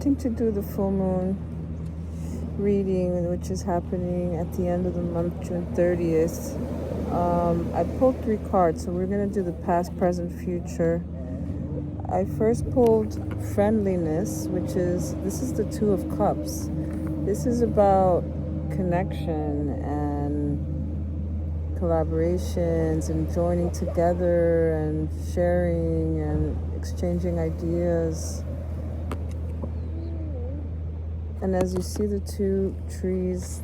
To do the full moon reading, which is happening at the end of the month, June 30th. I pulled 3 cards, so we're going to do the past, present, future. I first pulled Friendliness, which is, this is the 2 of Cups. This is about connection and collaborations and joining together and sharing and exchanging ideas. And as you see the 2 trees,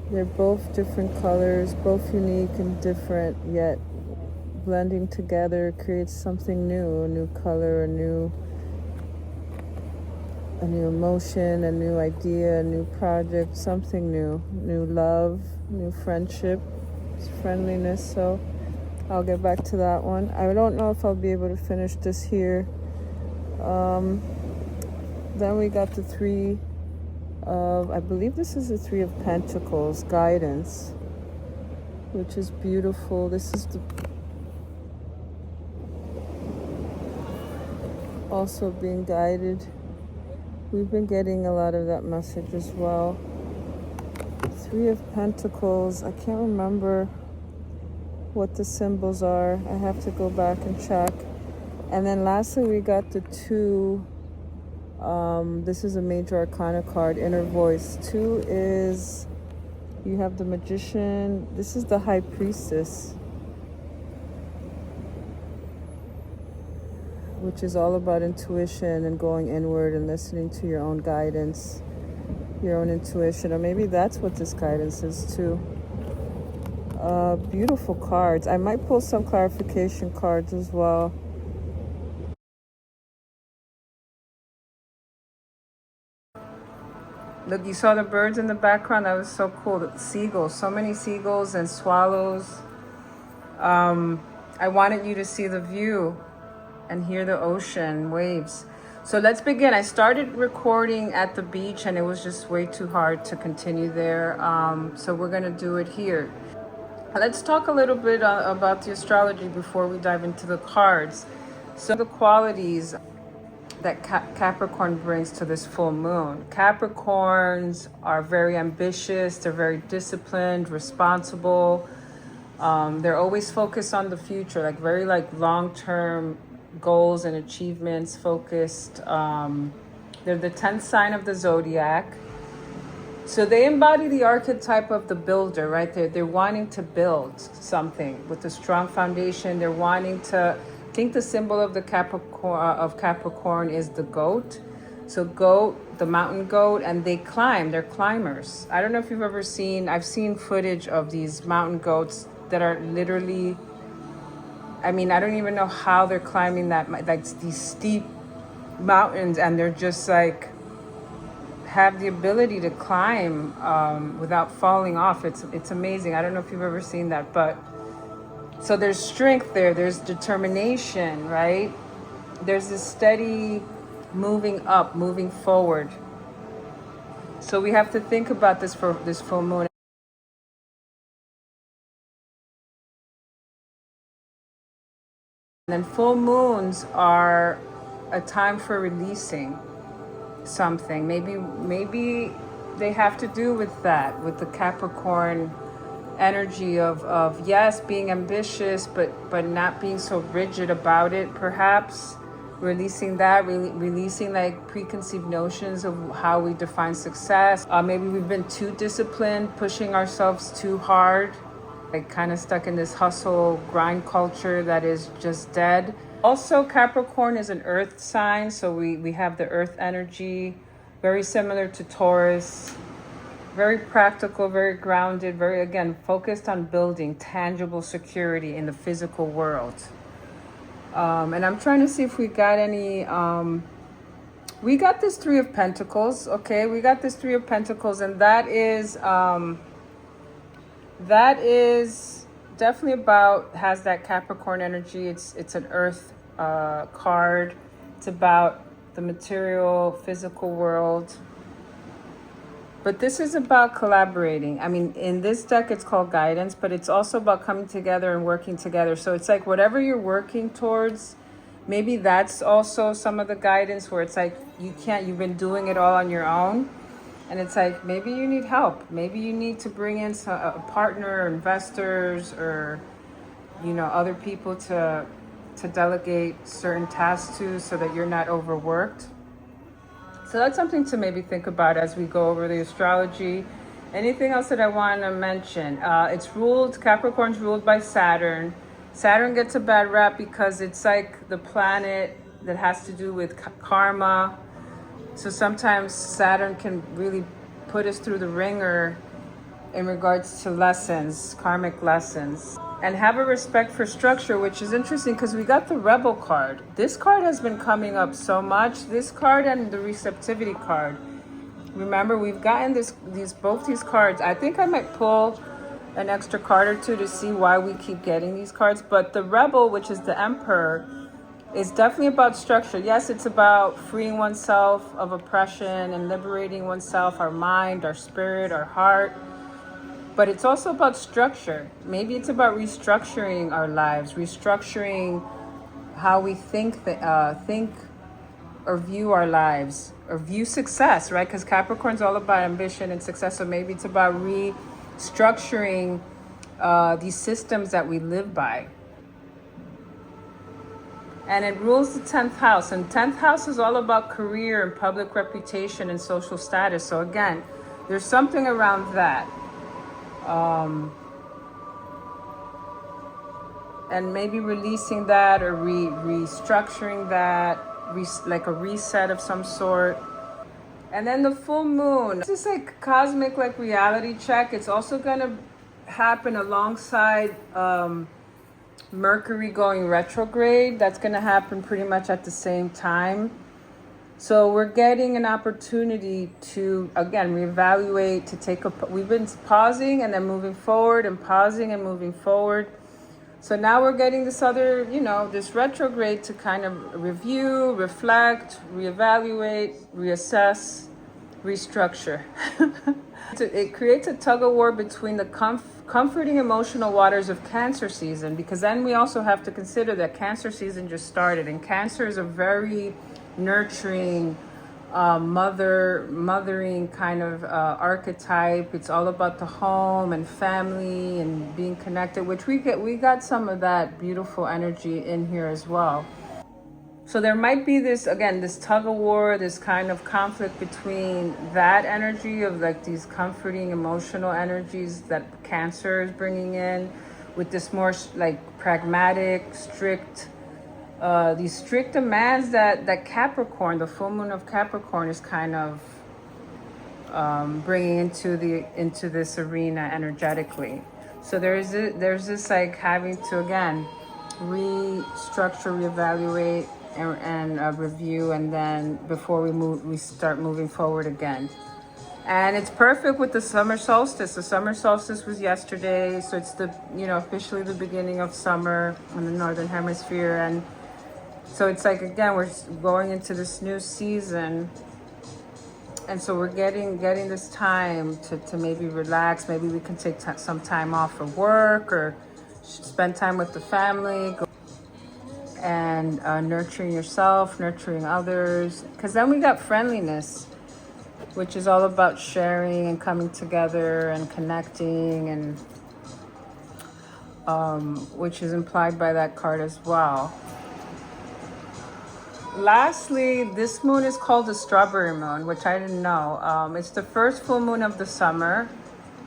they're both different colors, both unique and different, yet blending together creates something new, a new color, a new emotion, a new idea, a new project, something new, new love, new friendship, friendliness. So I'll get back to that one. I don't know if I'll be able to finish this here. Then we got the 3 of, I believe this is the 3 of Pentacles, guidance, which is beautiful. This is the also being guided. We've been getting a lot of that message as well. 3 of Pentacles, I can't remember what the symbols are. I have to go back and check. And then lastly, we got the 2. This is a major arcana card, inner voice. 2 is, you have the magician. This is the high priestess, which is all about intuition and going inward and listening to your own guidance, your own intuition. Or maybe that's what this guidance is too. Beautiful cards. I might pull some clarification cards as well. Look, you saw the birds in the background? That was so cool. The seagulls, so many seagulls and swallows. I wanted you to see the view and hear the ocean waves. So let's begin. I started recording at the beach and it was just way too hard to continue there. So we're going to do it here. Let's talk a little bit about the astrology before we dive into the cards. So the qualities that Capricorn brings to this full moon. Capricorns are very ambitious. They're very disciplined, responsible. They're always focused on the future, like very long-term goals and achievements focused. They're the 10th sign of the zodiac. So they embody the archetype of the builder, right? They're wanting to build something with a strong foundation. They're wanting to, I think the symbol of the Capricorn is the goat. So goat, the mountain goat, and they climb. They're climbers. I don't know if you've ever seen, I've seen footage of these mountain goats that are literally, I mean, I don't even know how they're climbing that, like these steep mountains, and they're just like, have the ability to climb without falling off. It's amazing. I don't know if you've ever seen that, but so there's strength there. There's determination, right? There's this steady moving up, moving forward. So we have to think about this for this full moon. And then full moons are a time for releasing something. Maybe they have to do with that, with the Capricorn energy of yes, being ambitious, but not being so rigid about it. Perhaps releasing that, releasing like preconceived notions of how we define success. Maybe we've been too disciplined, pushing ourselves too hard, like kind of stuck in this hustle grind culture that is just dead. Also, Capricorn is an earth sign, so we have the earth energy, very similar to Taurus, very practical, very grounded, very, again, focused on building tangible security in the physical world. And I'm trying to see if we got any, we got this 3 of Pentacles, okay? We got this 3 of Pentacles, and that is definitely about, has that Capricorn energy. It's an earth card. It's about the material, physical world. But this is about collaborating. I mean, in this deck, it's called guidance, but it's also about coming together and working together. So it's like whatever you're working towards, Maybe that's also some of the guidance where it's like you've been doing it all on your own. And it's like, maybe you need help. Maybe you need to bring in a partner, investors, or, other people to delegate certain tasks to so that you're not overworked. So that's something to maybe think about as we go over the astrology. Anything else that I want to mention? Capricorn's ruled by Saturn. Saturn gets a bad rap because it's like the planet that has to do with karma. So sometimes Saturn can really put us through the ringer in regards to lessons, karmic lessons. And have a respect for structure, which is interesting because we got the Rebel card. This card has been coming up so much. This card and the Receptivity card. Remember, we've gotten both these cards. I think I might pull an extra card or two to see why we keep getting these cards. But the Rebel, which is the Emperor, is definitely about structure. Yes, it's about freeing oneself of oppression and liberating oneself, our mind, our spirit, our heart. But it's also about structure. Maybe it's about restructuring our lives, restructuring how we think or view our lives, or view success, right? Because Capricorn's all about ambition and success. So maybe it's about restructuring these systems that we live by. And it rules the 10th house. And 10th house is all about career and public reputation and social status. So again, there's something around that. And maybe releasing that or restructuring that, like a reset of some sort. And then the full moon, it's just like cosmic, like reality check. It's also going to happen alongside Mercury going retrograde. That's going to happen pretty much at the same time. So we're getting an opportunity to, again, reevaluate, we've been pausing and then moving forward and pausing and moving forward. So now we're getting this other, this retrograde to kind of review, reflect, reevaluate, reassess, restructure. It creates a tug of war between the comforting emotional waters of Cancer season, because then we also have to consider that Cancer season just started, and Cancer is a very nurturing, mothering kind of archetype. It's all about the home and family and being connected, which we got some of that beautiful energy in here as well. So there might be this tug of war, this kind of conflict between that energy of like these comforting emotional energies that Cancer is bringing in, with this more like pragmatic, strict, these strict demands that Capricorn, the full moon of Capricorn, is kind of bringing into this arena energetically. So there's this like having to again restructure, reevaluate, and review, and then before we start moving forward again. And it's perfect with the summer solstice. The summer solstice was yesterday, so it's officially the beginning of summer in the northern hemisphere. And so it's like, again, we're going into this new season. And so we're getting this time to maybe relax. Maybe we can take some time off for work or spend time with the family. And nurturing yourself, nurturing others. Because then we got Friendliness, which is all about sharing and coming together and connecting, and which is implied by that card as well. Lastly, this moon is called the Strawberry Moon, which I didn't know. It's the first full moon of the summer,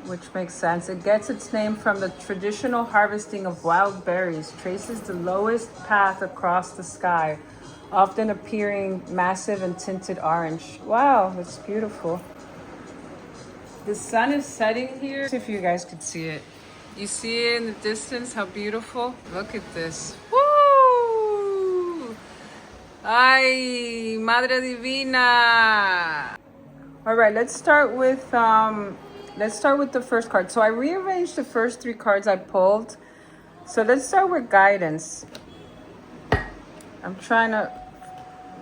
which makes sense. It gets its name from the traditional harvesting of wild berries, traces the lowest path across the sky, often appearing massive and tinted orange. Wow, that's beautiful. The sun is setting here. If you guys could see it. You see it in the distance, how beautiful? Look at this. Woo! Ay, Madre Divina. All right, let's start with the first card. So I rearranged the first three cards I pulled. So let's start with guidance. I'm trying to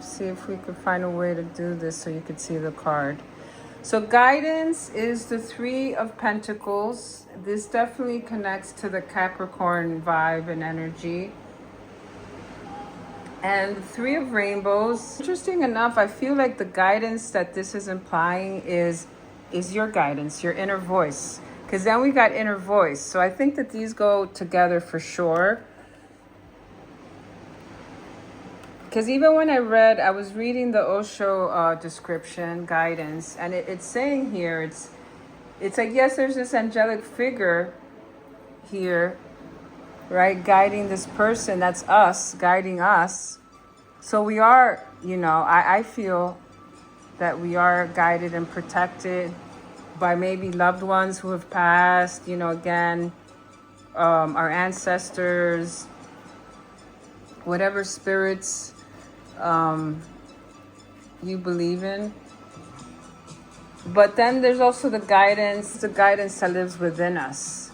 see if we could find a way to do this so you could see the card. So guidance is the Three of Pentacles. This definitely connects to the Capricorn vibe and energy. And Three of Rainbows. Interesting enough, I feel like the guidance that this is implying is your guidance, your inner voice. Because then we got inner voice. So I think that these go together for sure. Because even when I was reading the Osho description, guidance, and it's saying here, it's like, yes, there's this angelic figure here, right, guiding this person. That's us, guiding us. So we are, I feel that we are guided and protected by maybe loved ones who have passed, again, our ancestors, whatever spirits you believe in. But then there's also the guidance that lives within us,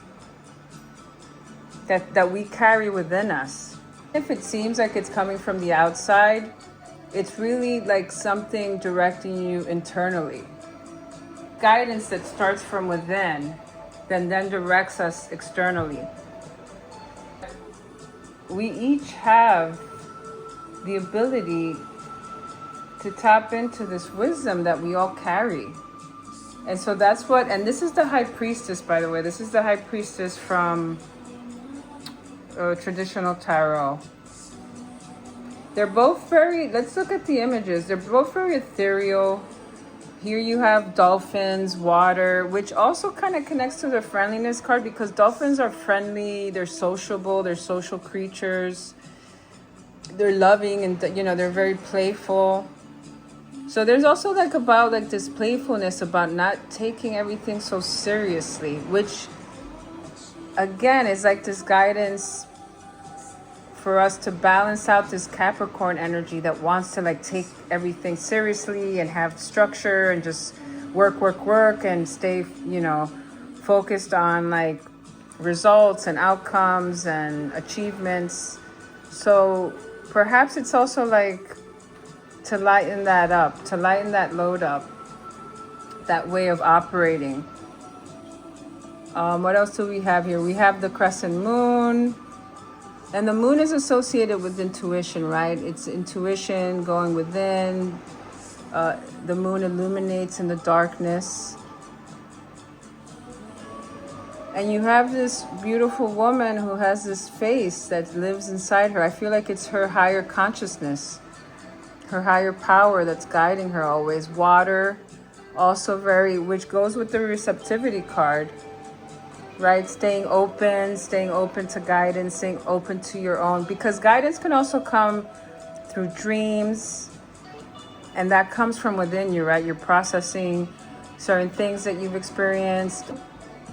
that we carry within us. If it seems like it's coming from the outside, it's really like something directing you internally. Guidance that starts from within, then directs us externally. We each have the ability to tap into this wisdom that we all carry. And so that's and this is the High Priestess, by the way. This is the High Priestess from traditional tarot. They're both let's look at the images. They're both very ethereal. Here you have dolphins, water, which also kind of connects to the friendliness card, because dolphins are friendly, they're sociable, they're social creatures. They're loving and, they're very playful. So there's also about this playfulness about not taking everything so seriously, which again is like this guidance for us to balance out this Capricorn energy that wants to take everything seriously and have structure and just work and stay, focused on results and outcomes and achievements. So perhaps it's also to lighten that up, to lighten that load up, that way of operating. What else do we have here? We have the crescent moon. And the moon is associated with intuition, right? It's intuition going within. The moon illuminates in the darkness. And you have this beautiful woman who has this face that lives inside her. I feel like it's her higher consciousness, her higher power that's guiding her always. Water, also which goes with the receptivity card, right? Staying open to guidance, staying open to your own, because guidance can also come through dreams, and that comes from within you, right? You're processing certain things that you've experienced,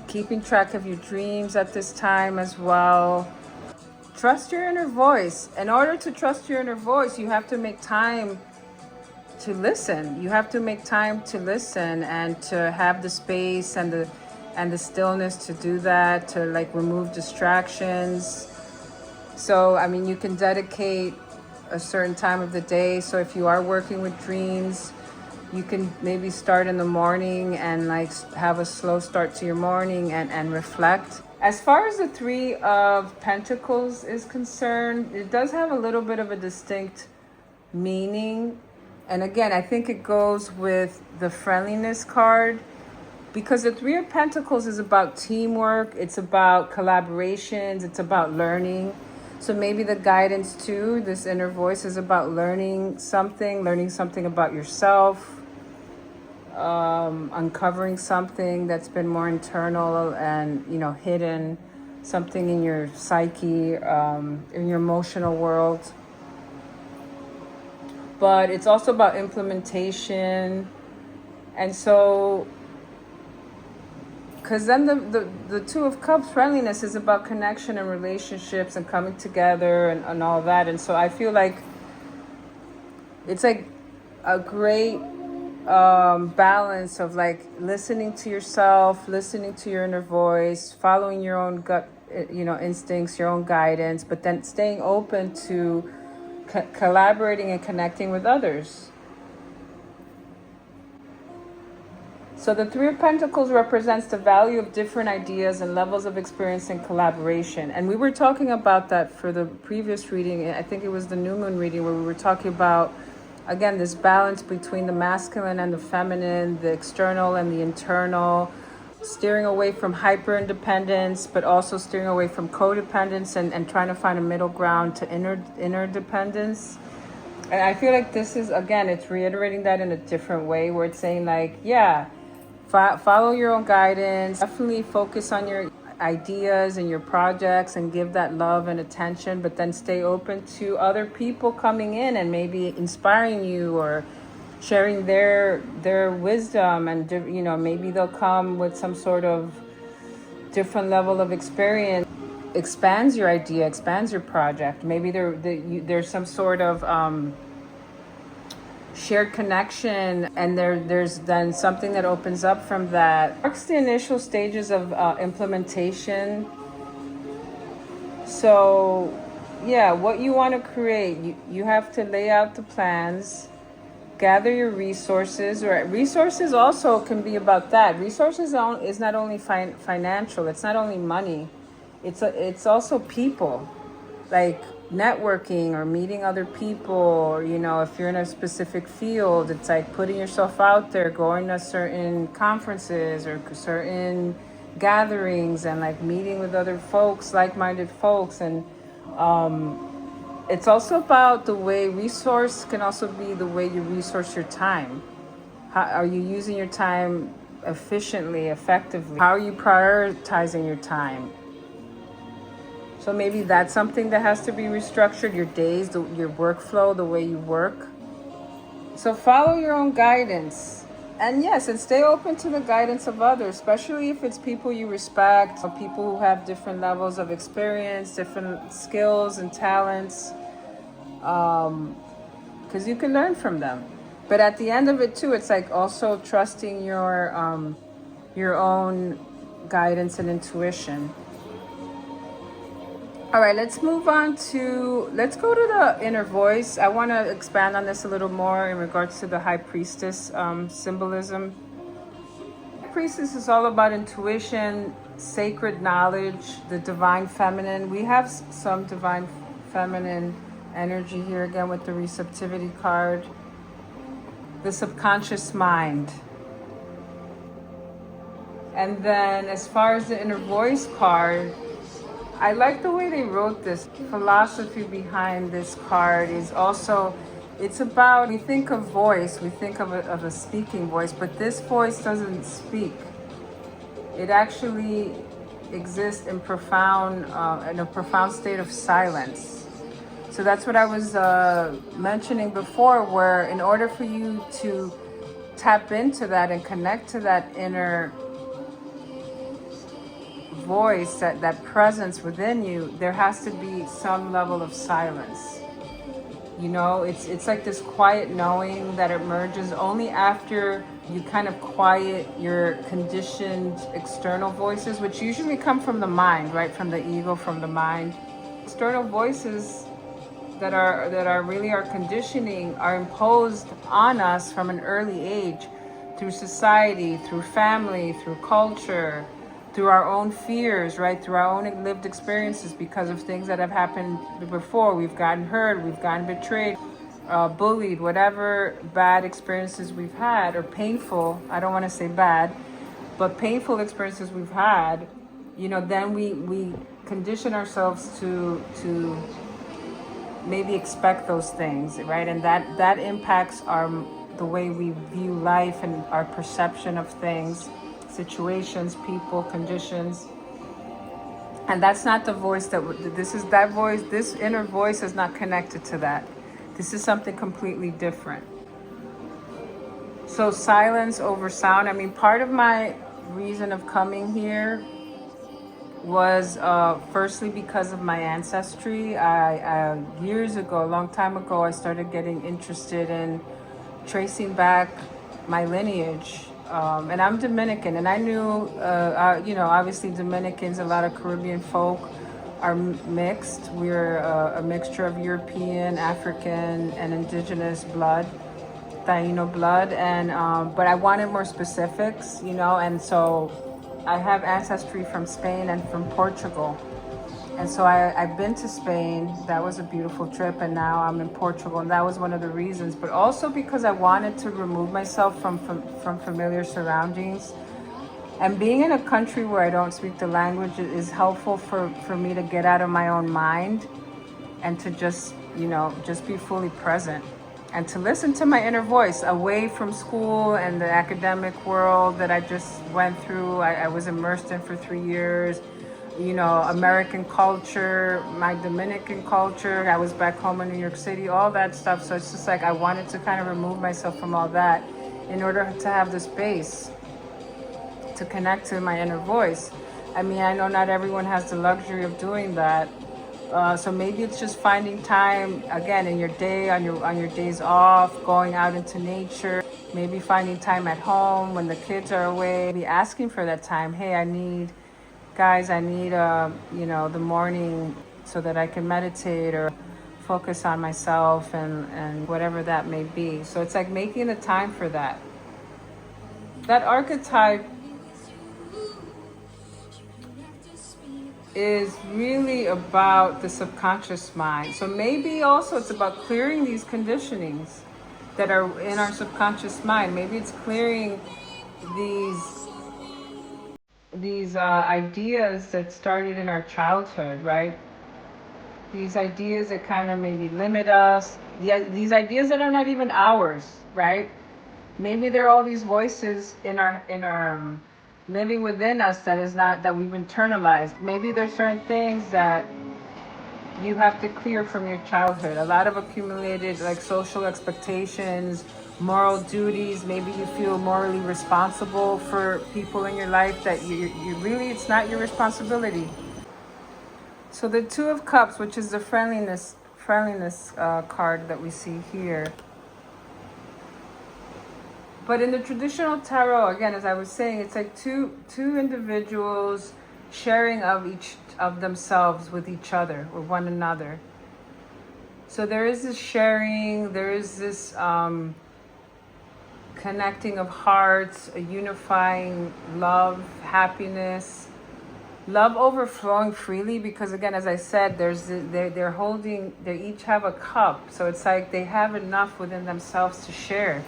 keeping track of your dreams at this time as well. Trust your inner voice. In order to trust your inner voice, you have to make time to listen. You have to make time to listen and to have the space and the stillness to do that, to remove distractions. So, you can dedicate a certain time of the day. So if you are working with dreams, you can maybe start in the morning and have a slow start to your morning and reflect. As far as the Three of Pentacles is concerned, it does have a little bit of a distinct meaning. And again, I think it goes with the friendliness card, because the Three of Pentacles is about teamwork, it's about collaborations, it's about learning. So maybe the guidance too, this inner voice, is about learning something about yourself, uncovering something that's been more internal and, hidden, something in your psyche, in your emotional world. But it's also about implementation. And so, because then the Two of Cups, friendliness, is about connection and relationships and coming together and all that. And so I feel like it's a great balance of listening to yourself, listening to your inner voice, following your own gut, instincts, your own guidance, but then staying open to collaborating and connecting with others. So the Three of Pentacles represents the value of different ideas and levels of experience and collaboration. And we were talking about that for the previous reading. I think it was the new moon reading where we were talking about, again, this balance between the masculine and the feminine, the external and the internal, steering away from hyper independence, but also steering away from codependence and trying to find a middle ground to inner dependence. And I feel like this is, again, it's reiterating that in a different way where it's saying like, yeah, follow your own guidance, definitely focus on your ideas and your projects and give that love and attention, but then stay open to other people coming in and maybe inspiring you or sharing their wisdom, and you know, maybe they'll come with some sort of different level of experience, expands your idea, expands your project. Maybe there's some sort of shared connection, and there's then something that opens up from that. Marks the initial stages of implementation. So yeah, what you want to create, you have to lay out the plans, gather your resources. Or resources also can be about that. Resources is not only financial, it's not only money, it's also people, like networking or meeting other people, or you know, if you're in a specific field, it's like putting yourself out there, going to certain conferences or certain gatherings and like meeting with other folks, like-minded folks. And it's also about the way resource can also be the way you resource your time. How are you using your time efficiently, effectively? How are you prioritizing your time? So maybe that's something that has to be restructured, your days, your workflow, the way you work. So follow your own guidance. And yes, and stay open to the guidance of others, especially if it's people you respect, or people who have different levels of experience, different skills and talents, because you can learn from them. But at the end of it too, it's like also trusting your own guidance and intuition. All right, let's move on to, let's go to the inner voice. I want to expand on this a little more in regards to the High Priestess symbolism. Priestess is all about intuition, sacred knowledge, the divine feminine. We have some divine feminine energy here again with the receptivity card. The subconscious mind. And then as far as the inner voice card, I like the way they wrote this. Philosophy behind this card is also, it's about, we think of voice, we think of a speaking voice, but this voice doesn't speak. It actually exists in a profound state of silence. So that's what I was mentioning before, where in order for you to tap into that and connect to that inner voice, that presence within you, there has to be some level of silence. You know, it's like this quiet knowing that emerges only after you kind of quiet your conditioned external voices, which usually come from the mind, right? From the ego, from the mind. External voices that are really our conditioning are imposed on us from an early age through society, through family, through culture, through our own fears, right? Through our own lived experiences because of things that have happened before. We've gotten hurt, we've gotten betrayed, bullied, whatever bad experiences we've had, or painful, I don't want to say bad, but painful experiences we've had, you know, then we condition ourselves to maybe expect those things, right? And that impacts the way we view life and our perception of things, situations, people, conditions. And that's not the voice this inner voice is not connected to that. This is something completely different. So silence over sound. I mean, part of my reason of coming here was firstly because of my ancestry. I years ago, a long time ago, I started getting interested in tracing back my lineage. And I'm Dominican, and I knew, you know, obviously Dominicans, a lot of Caribbean folk are mixed. We're a mixture of European, African, and indigenous blood. Taino blood, and but I wanted more specifics, you know, and so I have ancestry from Spain and from Portugal. And so I've been to Spain. That was a beautiful trip. And now I'm in Portugal. And that was one of the reasons. But also because I wanted to remove myself from familiar surroundings. And being in a country where I don't speak the language is helpful for me to get out of my own mind and to just, you know, just be fully present. And to listen to my inner voice away from school and the academic world that I just went through. I was immersed in for 3 years. You know, American culture, my Dominican culture. I was back home in New York City, all that stuff. So it's just like I wanted to kind of remove myself from all that in order to have the space to connect to my inner voice. I mean, I know not everyone has the luxury of doing that. So maybe it's just finding time again in your day, on your days off, going out into nature. Maybe finding time at home when the kids are away. Be asking for that time. Hey, I need you know, the morning so that I can meditate or focus on myself and whatever that may be. So it's like making the time for that. That archetype is really about the subconscious mind. So maybe also it's about clearing these conditionings that are in our subconscious mind. Maybe it's clearing these ideas that started in our childhood, right? These ideas that kind of maybe limit us. These ideas that are not even ours, right? Maybe there are all these voices in our living within us that we've internalized. Maybe there's certain things that you have to clear from your childhood. A lot of accumulated like social expectations, moral duties. Maybe you feel morally responsible for people in your life that you really, it's not your responsibility. So the Two of Cups, which is the friendliness card that we see here. But in the traditional tarot, again, as I was saying, it's like two individuals sharing of each of themselves with each other, with one another. So there is this sharing, there is this connecting of hearts, a unifying love, happiness, love overflowing freely. Because again, as I said, they each have a cup. So it's like they have enough within themselves to share.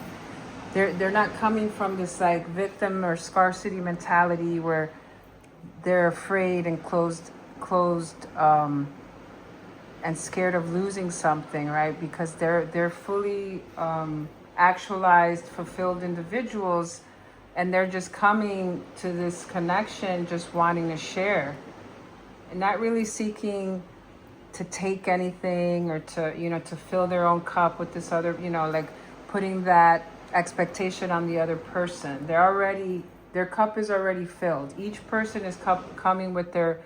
They're not coming from this like victim or scarcity mentality where they're afraid and closed and scared of losing something, right? Because they're fully actualized, fulfilled individuals, and they're just coming to this connection just wanting to share and not really seeking to take anything or to, you know, to fill their own cup with this other, you know, like putting that expectation on the other person. Their cup is already filled. Each person is coming with their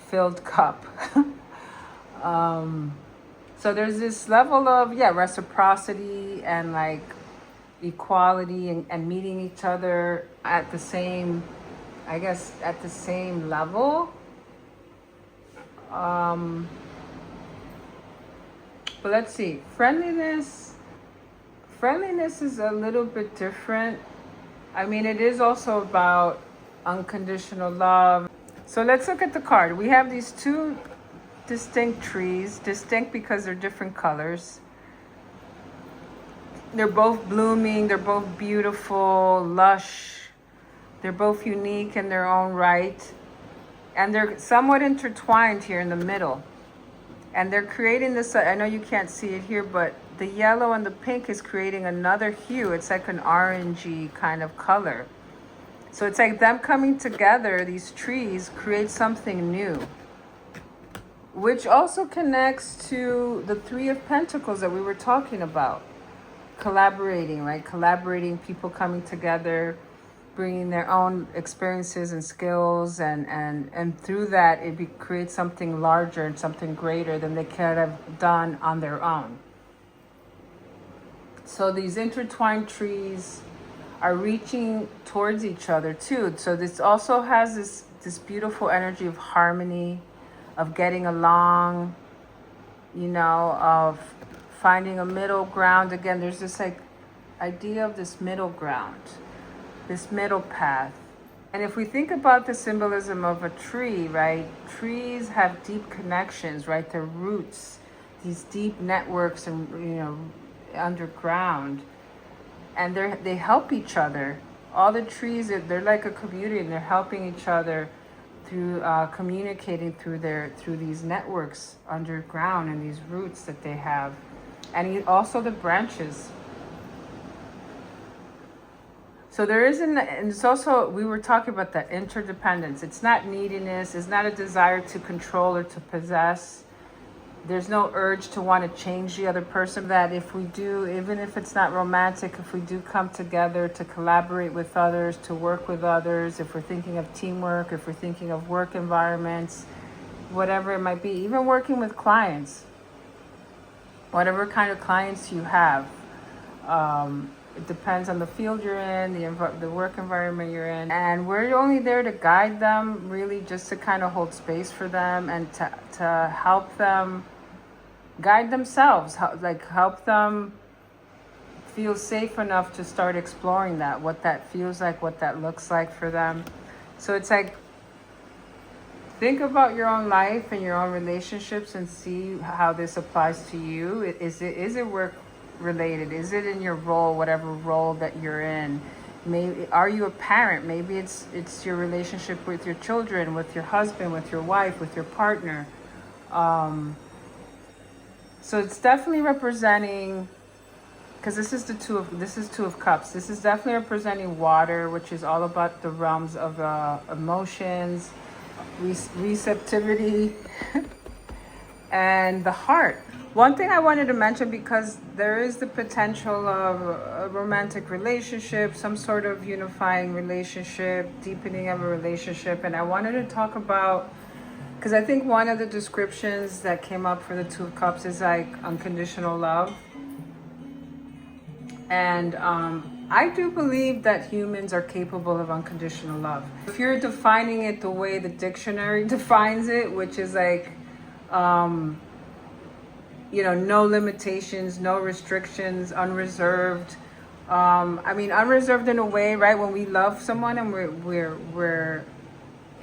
filled cup. So there's this level of reciprocity and like equality and meeting each other at the same, I guess, at the same level. But let's see, friendliness is a little bit different. I mean, it is also about unconditional love. So let's look at the card. We have these two distinct trees, distinct because they're different colors. They're both blooming, they're both beautiful, lush. They're both unique in their own right. And they're somewhat intertwined here in the middle. And they're creating this, I know you can't see it here, but the yellow and the pink is creating another hue. It's like an orangey kind of color. So it's like them coming together, these trees, create something new. Which also connects to the Three of Pentacles that we were talking about. Collaborating, right? Collaborating, people coming together, bringing their own experiences and skills, and through that, it creates something larger and something greater than they could have done on their own. So these intertwined trees are reaching towards each other too. So this also has this beautiful energy of harmony, of getting along, you know, of finding a middle ground. Again, there's this like idea of this middle ground, this middle path. And if we think about the symbolism of a tree, right? Trees have deep connections, right? Their roots, these deep networks and, underground. And they help each other. All the trees, they're like a community, and they're helping each other through communicating through these networks underground and these roots that they have. And also the branches. So there isn't, and it's also, we were talking about that interdependence. It's not neediness, it's not a desire to control or to possess. There's no urge to want to change the other person. That if we do, even if it's not romantic, if we do come together to collaborate with others, to work with others, if we're thinking of teamwork, if we're thinking of work environments, whatever it might be, even working with clients, whatever kind of clients you have, it depends on the field you're in, the work environment you're in. And we're only there to guide them, really just to kind of hold space for them and to help them guide themselves, help them feel safe enough to start exploring that, what that feels like, what that looks like for them. So it's like, think about your own life and your own relationships and see how this applies to you. Is it work related? Is it in your role, whatever role that you're in? Maybe are you a parent? Maybe it's your relationship with your children, with your husband, with your wife, with your partner. So it's definitely representing, because this is Two of Cups. This is definitely representing water, which is all about the realms of emotions, receptivity, and the heart. One thing I wanted to mention, because there is the potential of a romantic relationship, some sort of unifying relationship, deepening of a relationship, and I wanted to talk about, because I think one of the descriptions that came up for the Two of Cups is like unconditional love. And I do believe that humans are capable of unconditional love. If you're defining it the way the dictionary defines it, which is like, no limitations, no restrictions, unreserved. Unreserved in a way, right? When we love someone and we're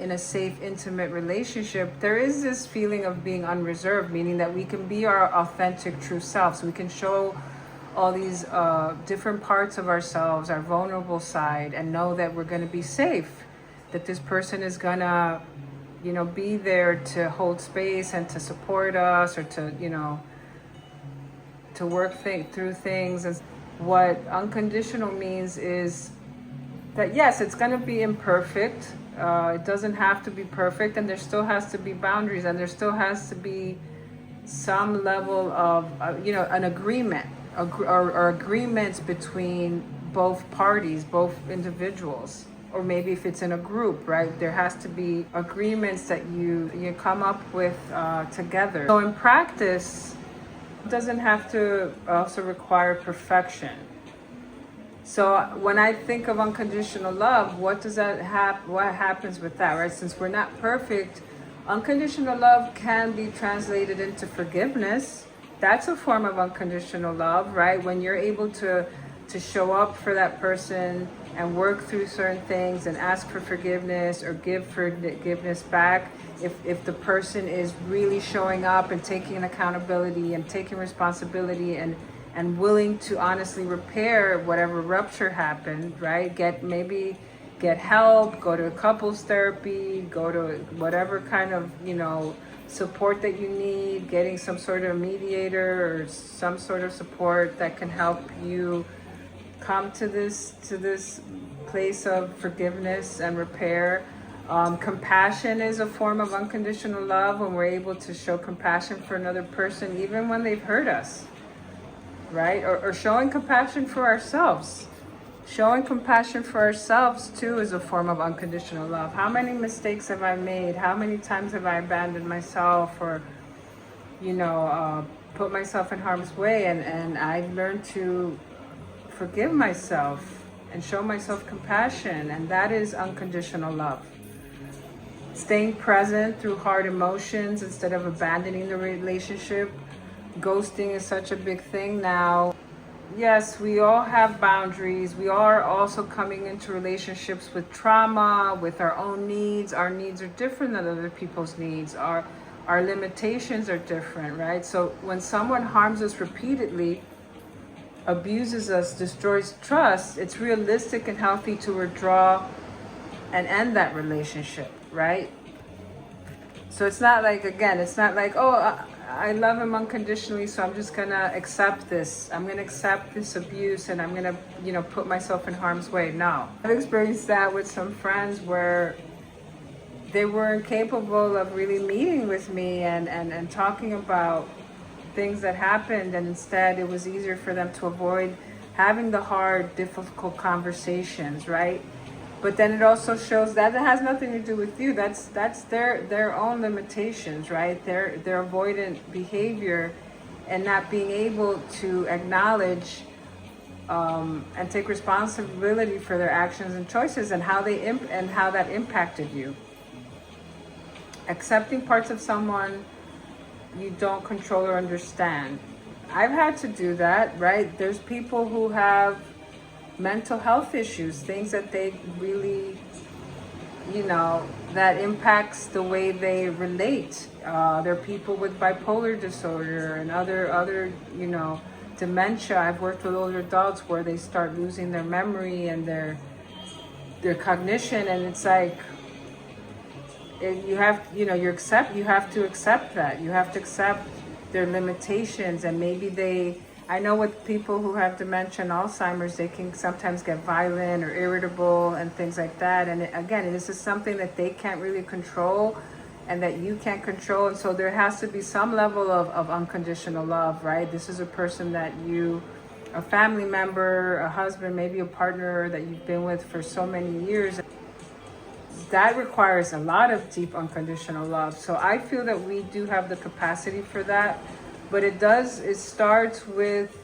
in a safe, intimate relationship, there is this feeling of being unreserved, meaning that we can be our authentic, true selves. We can show all these different parts of ourselves, our vulnerable side, and know that we're going to be safe, that this person is going to, be there to hold space and to support us, or to, to work through things. And what unconditional means is that, yes, it's going to be imperfect. It doesn't have to be perfect, and there still has to be boundaries, and there still has to be some level of, an agreement or agreements between both parties, both individuals, or maybe if it's in a group, right? There has to be agreements that you come up with together. So in practice, it doesn't have to also require perfection. So when I think of unconditional love, what happens with that, right? Since we're not perfect, unconditional love can be translated into forgiveness. That's a form of unconditional love, right? When you're able to show up for that person and work through certain things and ask for forgiveness or give forgiveness back. If the person is really showing up and taking accountability and taking responsibility and willing to honestly repair whatever rupture happened, right? Get help, go to couples therapy, go to whatever kind of, support that you need, getting some sort of mediator or some sort of support that can help you come to this place of forgiveness and repair. Compassion is a form of unconditional love, when we're able to show compassion for another person, even when they've hurt us, right? Or showing compassion for ourselves. Showing compassion for ourselves too is a form of unconditional love. How many mistakes have I made? How many times have I abandoned myself or, put myself in harm's way? And I've learned to forgive myself and show myself compassion. And that is unconditional love. Staying present through hard emotions instead of abandoning the relationship. Ghosting is such a big thing now. yes, we all have boundaries. We are also coming into relationships with trauma, with our own needs. Our needs are different than other people's needs. Our limitations are different, right? So when someone harms us repeatedly, abuses us, destroys trust, it's realistic and healthy to withdraw and end that relationship, right? So it's not like, again, it's not like, oh, I love him unconditionally, so I'm just gonna accept this. I'm gonna accept this abuse and I'm gonna, put myself in harm's way. No. I've experienced that with some friends where they were incapable of really meeting with me and talking about things that happened, and instead it was easier for them to avoid having the hard, difficult conversations, right? But then it also shows that it has nothing to do with you. That's their own limitations, right? Their avoidant behavior and not being able to acknowledge and take responsibility for their actions and choices and how that impacted you. Accepting parts of someone you don't control or understand. I've had to do that, right? There's people who have mental health issues, things that they really, that impacts the way they relate. There are people with bipolar disorder and other, dementia. I've worked with older adults where they start losing their memory and their cognition, and it's like, you have to accept that. You have to accept their limitations, and maybe I know with people who have dementia and Alzheimer's, they can sometimes get violent or irritable and things like that. And again, this is something that they can't really control and that you can't control. And so there has to be some level of unconditional love, right? This is a person that a family member, a husband, maybe a partner that you've been with for so many years. That requires a lot of deep unconditional love. So I feel that we do have the capacity for that, but it starts with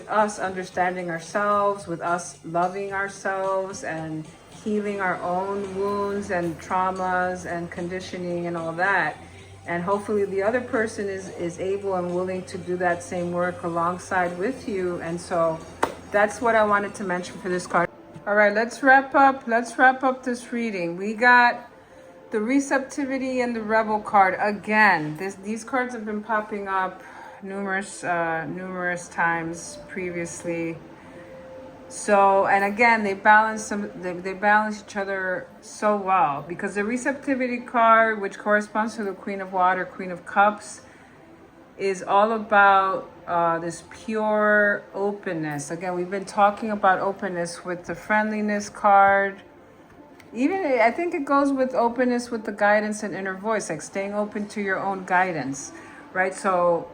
us understanding ourselves, with us loving ourselves and healing our own wounds and traumas and conditioning and all that. And hopefully the other person is able and willing to do that same work alongside with you. And so that's what I wanted to mention for this card. All right, let's wrap up this reading. We got the Receptivity and the Rebel card again. These cards have been popping up numerous times previously. So, and again, they balance each other so well, because the Receptivity card, which corresponds to the Queen of Water, Queen of Cups, is all about this pure openness. Again, we've been talking about openness with the Friendliness card. Even, I think it goes with openness with the guidance and inner voice, like staying open to your own guidance, right? So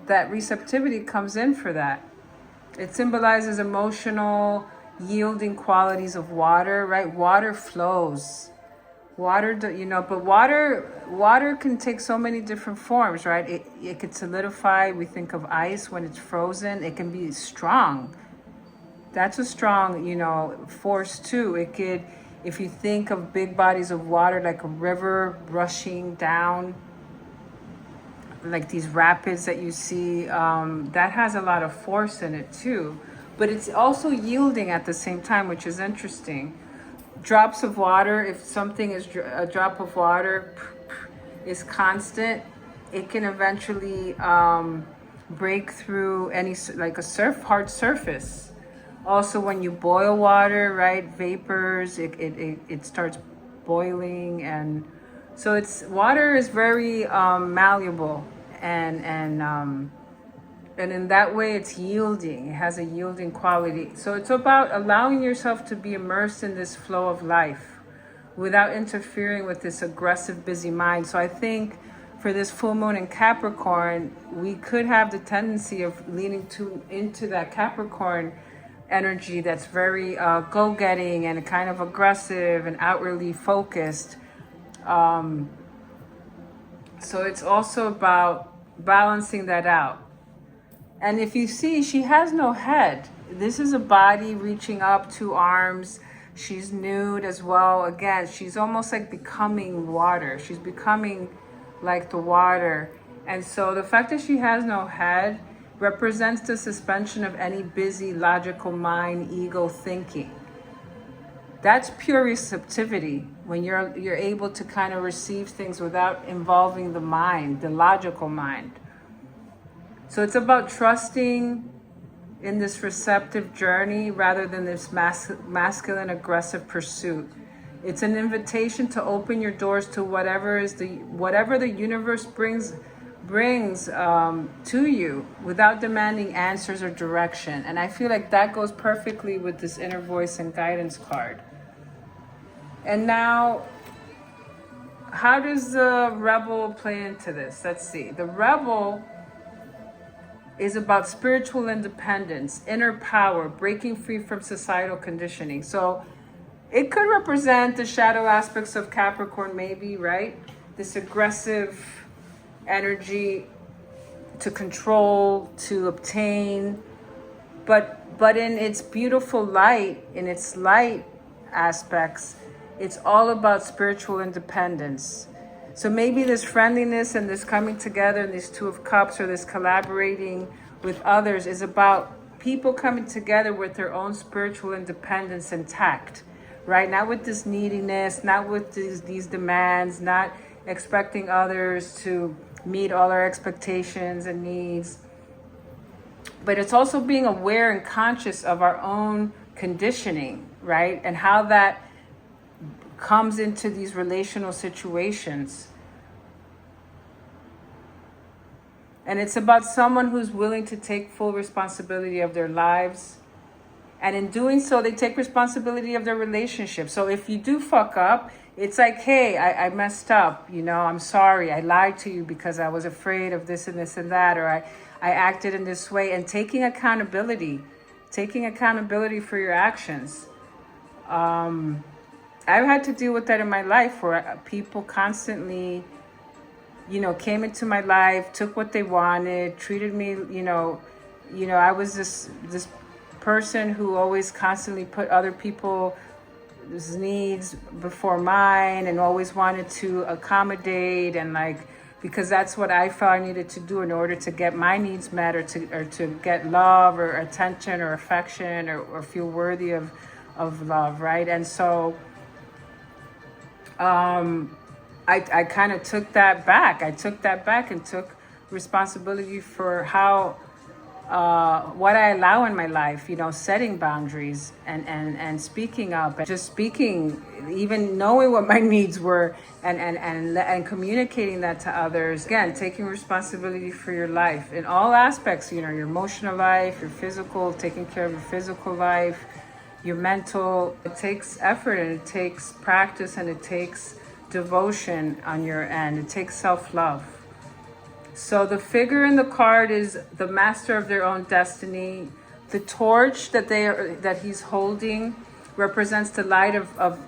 that Receptivity comes in for that. It symbolizes emotional, yielding qualities of water, right? Water flows. Water, but water can take so many different forms, right? It could solidify. We think of ice when it's frozen. It can be strong. That's a strong, force too. It could, if you think of big bodies of water, like a river rushing down, like these rapids that you see, that has a lot of force in it too. But it's also yielding at the same time, which is interesting. Drops of water, if something is a drop of water is constant, it can eventually break through any, like a hard surface. Also, when you boil water, right, vapors, it starts boiling, and so water is very malleable, and in that way it's yielding. It has a yielding quality. So it's about allowing yourself to be immersed in this flow of life without interfering with this aggressive, busy mind. So I think for this full moon in Capricorn, we could have the tendency of leaning into that Capricorn energy that's very go-getting and kind of aggressive and outwardly focused. So it's also about balancing that out. And if you see, she has no head. This is a body reaching up, 2 arms. She's nude as well. Again, she's almost like becoming water. She's becoming like the water. And so the fact that she has no head represents the suspension of any busy, logical mind, ego thinking. That's pure receptivity, when you're able to kind of receive things without involving the mind, the logical mind. So it's about trusting in this receptive journey rather than this masculine aggressive pursuit. It's an invitation to open your doors to whatever the universe brings to you without demanding answers or direction. And I feel like that goes perfectly with this inner voice and guidance card. And now, how does the rebel play into this? Let's see. The rebel is about spiritual independence, inner power, breaking free from societal conditioning. So it could represent the shadow aspects of Capricorn, maybe, right? This aggressive energy to control, to obtain, but in its beautiful light, in its light aspects, it's all about spiritual independence. So maybe this friendliness and this coming together and this Two of Cups, or this collaborating with others, is about people coming together with their own spiritual independence intact, right? Not with this neediness, not with these demands, not expecting others to meet all our expectations and needs. But it's also being aware and conscious of our own conditioning, right? And how that comes into these relational situations. And it's about someone who's willing to take full responsibility of their lives. And in doing so, they take responsibility of their relationship. So if you do fuck up, it's like, hey, I messed up, you know, I'm sorry. I lied to you because I was afraid of this and this and that, or I acted in this way, and taking accountability for your actions. I've had to deal with that in my life, where people constantly, you know, came into my life, took what they wanted, treated me, you know, I was this person who always constantly put other people's needs before mine, and always wanted to accommodate, and like, because that's what I felt I needed to do in order to get my needs met, or to get love or attention or affection, or feel worthy of love, right? And so I kind of took that back. I took that back and took responsibility for how what I allow in my life, you know, setting boundaries and speaking up, and just speaking, even knowing what my needs were, and communicating that to others. Again, taking responsibility for your life in all aspects, you know, your emotional life, your physical, taking care of your physical life, your mental. It takes effort, and it takes practice, and it takes devotion on your end. It takes self-love. So the figure in the card is the master of their own destiny. The torch that he's holding represents the light of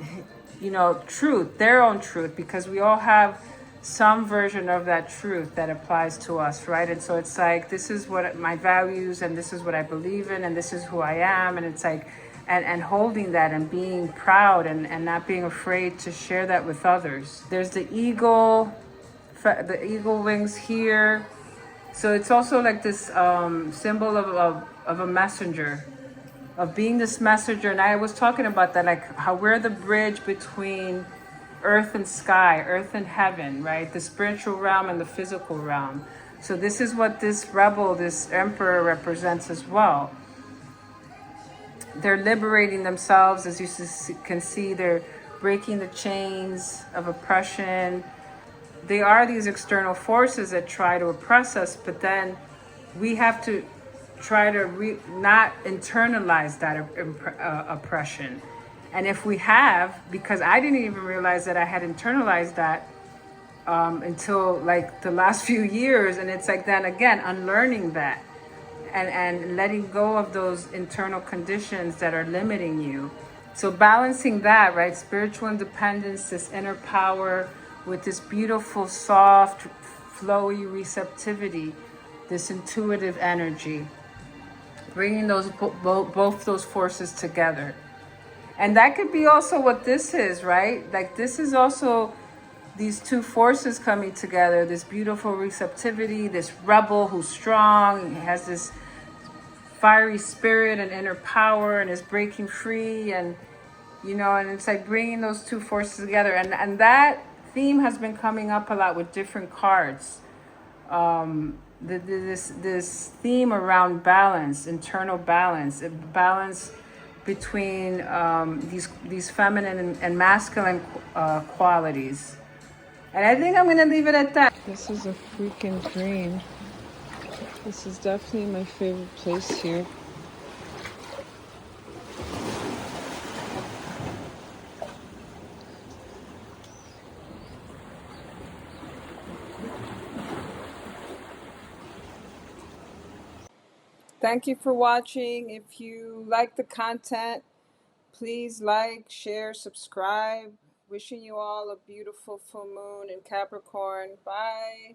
you know, truth, their own truth, because we all have some version of that truth that applies to us, right? And so it's like, this is what my values, and this is what I believe in, and this is who I am. And it's like, and holding that, and being proud, and not being afraid to share that with others. There's the eagle wings here. So it's also like this symbol of a messenger, of being this messenger. And I was talking about that, like how we're the bridge between earth and sky, earth and heaven, right? The spiritual realm and the physical realm. So this is what this rebel, this emperor, represents as well. They're liberating themselves, as you can see. They're breaking the chains of oppression. They are these external forces that try to oppress us, but then we have to try to not internalize that oppression. And if we have, because I didn't even realize that I had internalized that until like the last few years, and it's like then again unlearning that, and letting go of those internal conditions that are limiting you. So balancing that, right? Spiritual independence, this inner power, with this beautiful, soft, flowy receptivity, this intuitive energy, bringing those both those forces together. And that could be also what this is, right? Like this is also these two forces coming together, this beautiful receptivity, this rebel who's strong, has this fiery spirit and inner power and is breaking free, and you know, and it's like bringing those two forces together, and that theme has been coming up a lot with different cards. This theme around balance, internal balance, balance between these feminine and masculine qualities. And I think I'm gonna leave it at that. This is a freaking dream. This is definitely my favorite place here. Thank you for watching. If you like the content, please like, share, subscribe. Wishing you all a beautiful full moon in Capricorn. Bye.